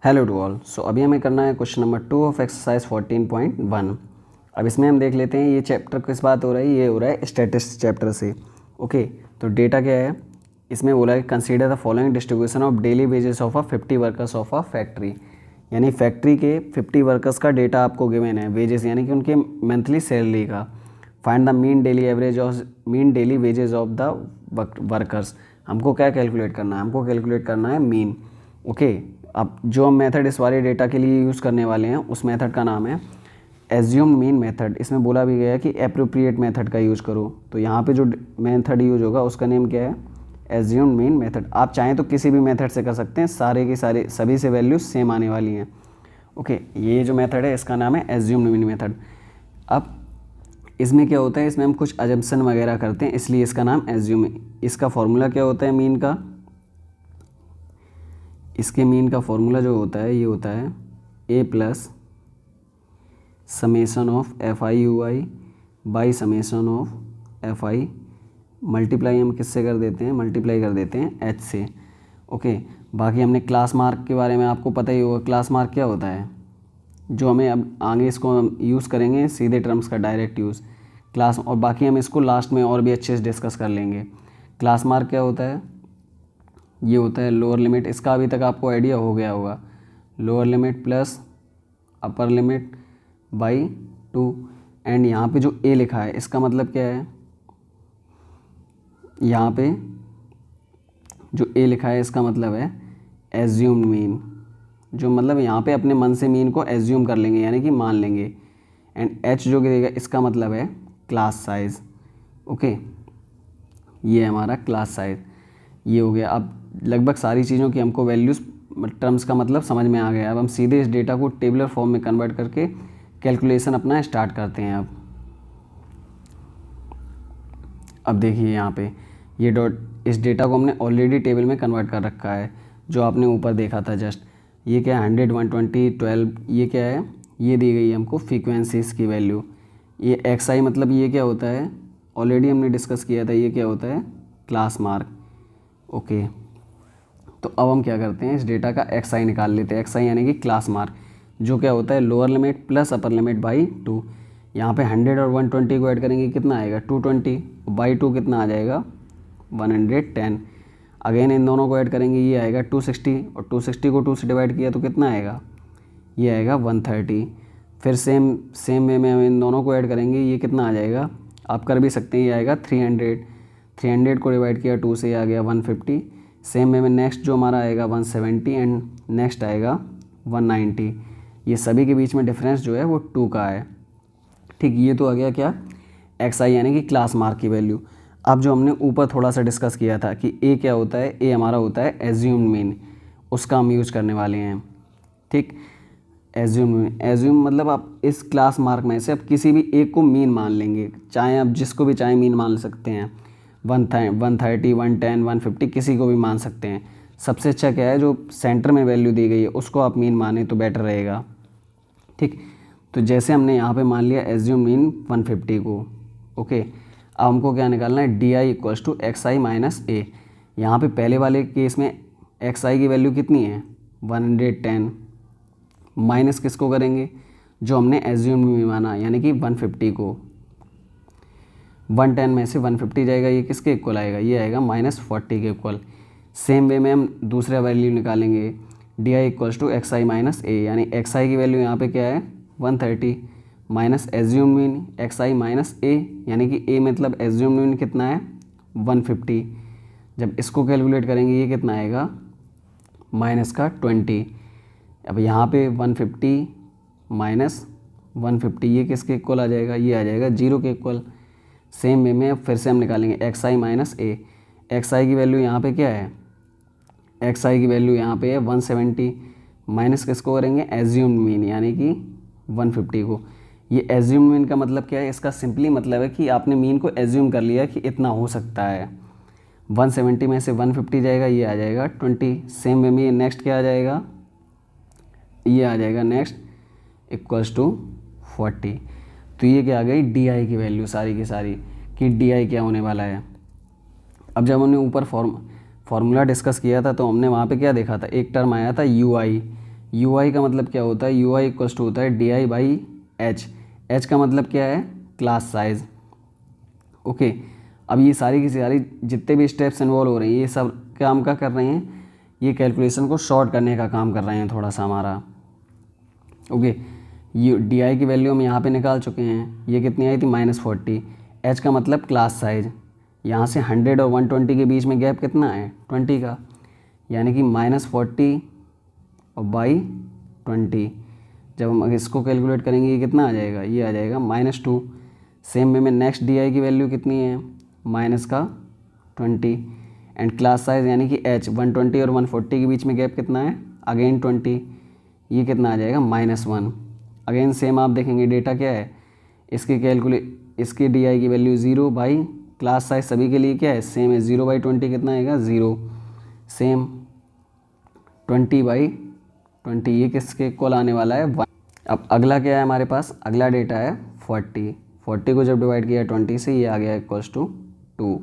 Hello to all. सो अभी हमें करना है क्वेश्चन नंबर 2 ऑफ एक्सरसाइज 14.1। अब इसमें हम देख लेते हैं ये चैप्टर किस बात हो रहा है। ये हो रहा है स्टैटिस्टिक्स चैप्टर से। ओके, तो डेटा क्या है, इसमें बोला है consider the following distribution of daily wages of 50 workers of a factory. यानी फैक्ट्री के 50 वर्कर्स का डेटा आपको गिवन है, वेजेस यानी कि उनके मंथली सैलरी का। Find the mean daily average और mean daily wages of the workers. हमको क्या कैलकुलेट करना है, हमको कैलकुलेट करना है मीन। ओके, अब जो हम मेथड इस वाले डेटा के लिए यूज़ करने वाले हैं उस मेथड का नाम है एज्यूम्ड मीन मेथड। इसमें बोला भी गया है कि एप्रोप्रिएट मेथड का यूज़ करो। तो यहाँ पे जो मेथड यूज होगा उसका नेम क्या है, एज्यूम्ड मीन मेथड। आप चाहें तो किसी भी मेथड से कर सकते हैं, सारे के सारे सभी से वैल्यूज सेम आने वाली हैं। ओके, ये जो मेथड है इसका नाम है एज्यूम्ड मीन मेथड। अब इसमें क्या होता है, इसमें हम कुछ अजम्पशन वगैरह करते हैं, इसलिए इसका नाम एज्यूम। इसका फॉर्मूला क्या होता है मीन का, इसके मीन का फॉर्मूला जो होता है ये होता है a plus summation of f i u i by summation of f i. Multiply हम किससे कर देते हैं, मल्टीप्लाई कर देते हैं एच से। ओके, बाकी हमने क्लास मार्क के बारे में आपको पता ही होगा। क्लास मार्क क्या होता है, जो हमें अब आगे इसको हम यूज़ करेंगे सीधे टर्म्स का डायरेक्ट यूज़ क्लास, और बाकी हम इसको लास्ट में और भी अच्छे से डिस्कस कर लेंगे। क्लास मार्क क्या होता है, ये होता है लोअर लिमिट। इसका अभी तक आपको आइडिया हो गया होगा, lower limit plus upper limit by 2। And यहाँ पे जो ए लिखा है इसका मतलब क्या है, यहाँ पे जो ए लिखा है इसका मतलब है एज्यूम्ड मीन। जो मतलब यहाँ पे अपने मन से मीन को एज्यूम कर लेंगे यानी कि मान लेंगे। एंड एच जो गिरेगा इसका मतलब है क्लास साइज़। ओके, ये है हमारा क्लास साइज़। ये हो गया। अब लगभग सारी चीज़ों की हमको वैल्यूज़ टर्म्स का मतलब समझ में आ गया। अब हम सीधे इस डेटा को टेबलर फॉर्म में कन्वर्ट करके कैलकुलेशन अपना स्टार्ट करते हैं। अब देखिए यहाँ पे ये डॉट, इस डेटा को हमने ऑलरेडी टेबल में कन्वर्ट कर रखा है, जो आपने ऊपर देखा था जस्ट। ये क्या है 100, 120, 12, ये क्या है, ये दी गई है हमको फ्रीक्वेंसीज की वैल्यू। ये एक्स आई मतलब ये क्या होता है, ऑलरेडी हमने डिस्कस किया था, ये क्या होता है क्लास मार्क। ओके, तो अब हम क्या करते हैं, इस डेटा का एक्स आई निकाल लेते हैं। एक्स आई यानी कि क्लास मार्क, जो क्या होता है lower limit plus upper limit by 2। यहाँ पे 100 और 120 को ऐड करेंगे कितना आएगा 220, बाई 2 कितना आ जाएगा 110। अगेन इन दोनों को ऐड करेंगे, ये आएगा 260, और 260 को 2 से डिवाइड किया तो कितना आएगा, ये आएगा 130। फिर सेम वे में हम इन दोनों को ऐड करेंगे, ये कितना आ जाएगा, आप कर भी सकते हैं, ये आएगा 300। 300 को डिवाइड किया 2 से, आ गया 150। सेम वे में नेक्स्ट जो हमारा आएगा 170 एंड नेक्स्ट आएगा 190। ये सभी के बीच में डिफरेंस जो है वो 2 का है। ठीक, ये तो आ गया क्या एक्स आई यानी कि क्लास मार्क की वैल्यू। अब जो हमने ऊपर थोड़ा सा डिस्कस किया था कि ए क्या होता है, ए हमारा होता है एज्यूम्ड मीन, उसका हम यूज करने वाले हैं। ठीक, एज्यूम मतलब आप इस क्लास मार्क में से अब किसी भी एक को मीन मान लेंगे, चाहे आप जिसको भी चाहे मीन मान सकते हैं। 130, 110, 150 किसी को भी मान सकते हैं। सबसे अच्छा क्या है, जो सेंटर में वैल्यू दी गई है उसको आप मीन माने तो बेटर रहेगा। ठीक, तो जैसे हमने यहाँ पे मान लिया एज्यूम मीन 150 को। ओके, अब हमको क्या निकालना है, d i equals to x i minus a. यहाँ पर पहले वाले केस में एक्स आई की वैल्यू कितनी है 110, माइनस किसको करेंगे, जो हमने एज्यूम मीन माना यानी कि 150 को। 110 में से 150 जाएगा, ये किसके इक्वल आएगा, ये आएगा -40 के इक्वल। सेम वे में हम दूसरा वैल्यू निकालेंगे, d i equals to x i minus a, यानी एक्स आई की वैल्यू यहाँ पे क्या है 130 minus assume mean x i minus a, यानी कि ए मतलब एज्यूम मीन कितना है 150। जब इसको कैलकुलेट करेंगे ये कितना आएगा माइनस का 20। अब यहाँ पे 150 माइनस 150 ये किसके इक्वल आ जाएगा, ये आ जाएगा 0 के इक्वल। सेम वे में फिर से हम निकालेंगे x i minus A. X आई की वैल्यू यहाँ पे क्या है, एक्स आई की वैल्यू यहाँ पे है 170, माइनस किसको करेंगे एज्यूम्ड मीन यानी कि 150 को। ये एज्यूम्ड मीन का मतलब क्या है, इसका सिंपली मतलब है कि आपने मीन को एज्यूम कर लिया कि इतना हो सकता है। 170 में से 150 जाएगा, ये आ जाएगा 20। सेम वे में नेक्स्ट क्या आ जाएगा, ये आ जाएगा नेक्स्ट इक्वल्स टू 40। तो ये क्या आ गई डी आई की वैल्यू सारी की सारी, कि डी आई क्या होने वाला है। अब जब हमने ऊपर फॉर्मूला डिस्कस किया था तो हमने वहाँ पे क्या देखा था, एक टर्म आया था यू आई। यू आई का मतलब क्या होता है, यू आई इक्वल्स टू होता है d I by H. H का मतलब क्या है, क्लास साइज। ओके, अब ये सारी की सारी जितने भी स्टेप्स इन्वॉल्व हो रही हैं ये सब काम का कर रहे हैं, ये कैलकुलेशन को शॉर्ट करने का काम कर रहे हैं थोड़ा सा हमारा। ओके, ये डी आई की वैल्यू हम यहाँ पे निकाल चुके हैं, ये कितनी आई थी -40। एच का मतलब क्लास साइज, यहाँ से 100 और 120 के बीच में गैप कितना है, 20 का, यानी कि -40 और बाई 20। जब हम इसको कैलकुलेट करेंगे ये कितना आ जाएगा, ये आ जाएगा -2। सेम वे में नेक्स्ट डी आई की वैल्यू कितनी है, -20 एंड क्लास साइज यानी कि एच 120 और 140 के बीच में गैप कितना है, अगेन 20, ये कितना आ जाएगा -1। अगेन सेम आप देखेंगे डेटा क्या है, इसकी डी आई की वैल्यू 0 बाई क्लास साइज सभी के लिए क्या है, सेम है, 0 बाई 20 कितना आएगा, 0। सेम 20 बाई 20 ये किसके इक्वल आने वाला है, 1। अब अगला क्या है हमारे पास, अगला डेटा है 40 को जब डिवाइड किया 20 से, ये आ गया इक्वल्स टू 2।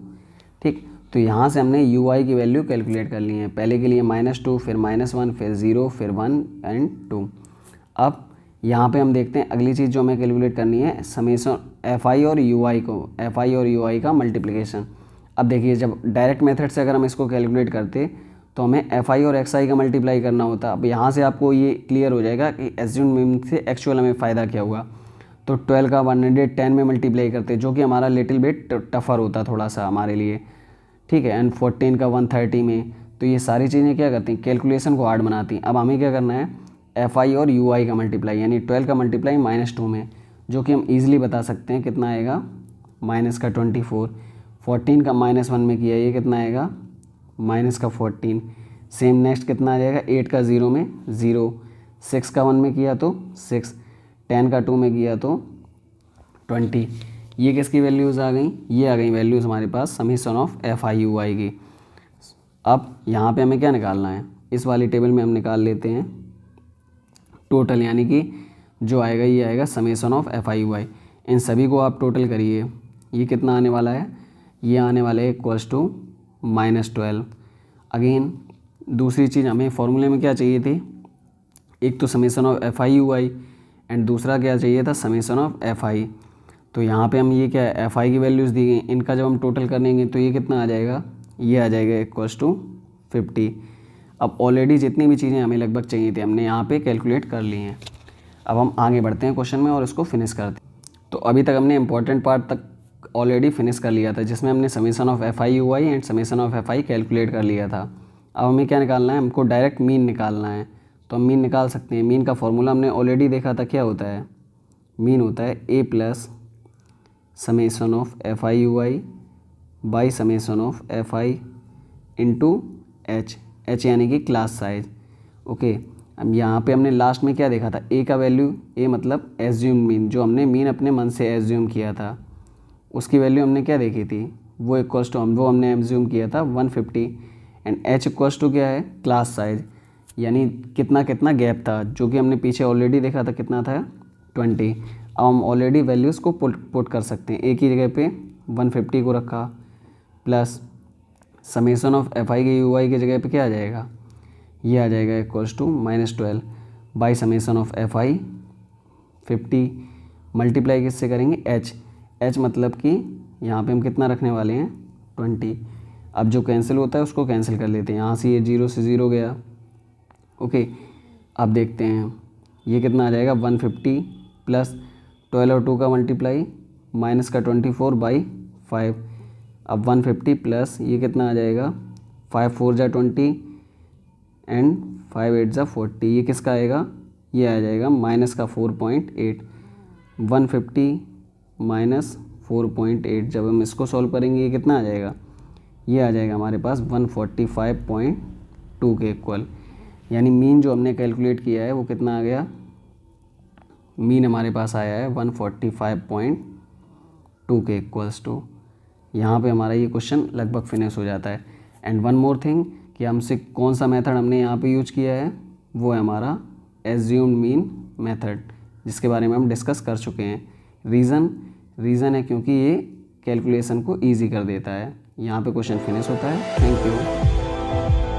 ठीक, तो यहाँ से हमने यू आई की वैल्यू कैलकुलेट कर ली है, पहले के लिए -2, फिर -1, फिर 0, फिर 1 एंड 2। अब यहाँ पे हम देखते हैं अगली चीज़ जो हमें कैलकुलेट करनी है, समेशन एफ आई और यू आई का मल्टीप्लिकेशन। अब देखिए जब डायरेक्ट मेथड से अगर हम इसको कैलकुलेट करते तो हमें एफ आई और एक्स आई का मल्टीप्लाई करना होता। अब यहाँ से आपको ये क्लियर हो जाएगा कि एज्यूम्ड मीन से एक्चुअल हमें फ़ायदा क्या हुआ। तो 12 का 110 में मल्टीप्लाई करते, जो कि हमारा लिटिल बिट टफर होता थोड़ा सा हमारे लिए, ठीक है, एंड 14 का 130 में। तो ये सारी चीज़ें क्या करती हैं, कैलकुलेशन को हार्ड बनाती हैं। अब हमें क्या करना है, एफ आई और यू आई का मल्टीप्लाई, यानी 12 का मल्टीप्लाई -2 में, जो कि हम ईजिली बता सकते हैं कितना आएगा, -24। 14 का -1 में किया, ये कितना आएगा, -14। सेम नेक्स्ट कितना आ जाएगा, 8 का 0 में 0, 6 का 1 में किया तो 6, 10 का 2 में किया तो 20। ये किसकी वैल्यूज़ आ गई, ये आ गई वैल्यूज़ हमारे पास summation of f i u i की। अब यहाँ पे हमें क्या निकालना है, इस वाली टेबल में हम निकाल लेते हैं टोटल, यानी कि जो आएगा ये आएगा summation of f i u i. इन सभी को आप टोटल करिए, ये कितना आने वाला है, ये आने वाला है इक्वल्स टू -12। अगेन दूसरी चीज़ हमें फॉर्मूले में क्या चाहिए थी, एक तो summation of f i u I and दूसरा क्या चाहिए था, समेशन ऑफ एफ आई। तो यहाँ पे हम ये क्या है, एफ आई की वैल्यूज़ दी गई, इनका जब हम टोटल करेंगे तो ये कितना आ जाएगा, ये आ जाएगा इक्वल्स टू 50। अब ऑलरेडी जितनी भी चीज़ें हमें लगभग चाहिए थी हमने यहाँ पे कैलकुलेट कर ली हैं। अब हम आगे बढ़ते हैं क्वेश्चन में और इसको फिनिश करते हैं। तो अभी तक हमने इंपॉर्टेंट पार्ट तक ऑलरेडी फिनिश कर लिया था, जिसमें हमने summation of f i u I and summation of f I calculate कर लिया था। अब हमें क्या निकालना है, हमको डायरेक्ट मीन निकालना है। तो हम मीन निकाल सकते हैं। मीन का फॉर्मूला हमने ऑलरेडी देखा था, क्या होता है, मीन होता है a plus summation of f i u i by summation of f i into h, h यानी कि क्लास साइज। ओके, अब यहाँ पे हमने लास्ट में क्या देखा था, ए का वैल्यू, ए मतलब एज्यूम मीन, जो हमने मीन अपने मन से एज्यूम किया था उसकी वैल्यू हमने क्या देखी थी, वो इक्वल्स टू वो हमने एज्यूम किया था 150 एंड एच इक्वल्स टू क्या है, क्लास साइज, यानी कितना कितना गैप था, जो कि हमने पीछे ऑलरेडी देखा था कितना था 20। अब हम ऑलरेडी वैल्यूज़ को पुट कर सकते हैं। ए की जगह पे 150 को रखा प्लस समेशन ऑफ एफ आई के यू आई की जगह पे क्या आ जाएगा, ये आ जाएगा equals to -12 by summation of f i 50 multiply किससे करेंगे, एच, एच मतलब कि यहाँ पे हम कितना रखने वाले हैं 20। अब जो कैंसिल होता है उसको कैंसिल कर लेते हैं, यहाँ से ये 0 से 0 गया। ओके, अब देखते हैं ये कितना आ जाएगा 150 प्लस 12 और 2 का मल्टीप्लाई माइनस का 24 बाई 5। अब 150 प्लस ये कितना आ जाएगा 5 4 जा 20 एंड 5 8 जा 40, ये किसका आएगा, ये आ जाएगा माइनस का 4.8। 150 माइनस 4.8 जब हम इसको सॉल्व करेंगे ये कितना आ जाएगा, ये आ जाएगा हमारे पास 145.2 के इक्वल। यानी मीन जो हमने कैलकुलेट किया है वो कितना आ गया, मीन हमारे पास आया है 145.2 के इक्वल्स टू। यहाँ पे हमारा ये क्वेश्चन लगभग फिनिश हो जाता है। एंड वन मोर थिंग कि हमसे कौन सा मेथड हमने यहाँ पे यूज किया है, वो है हमारा एज्यूम्ड मीन मेथड, जिसके बारे में हम डिस्कस कर चुके हैं। रीज़न है क्योंकि ये कैलकुलेशन को ईजी कर देता है। यहाँ पे क्वेश्चन फिनिश होता है। Thank you.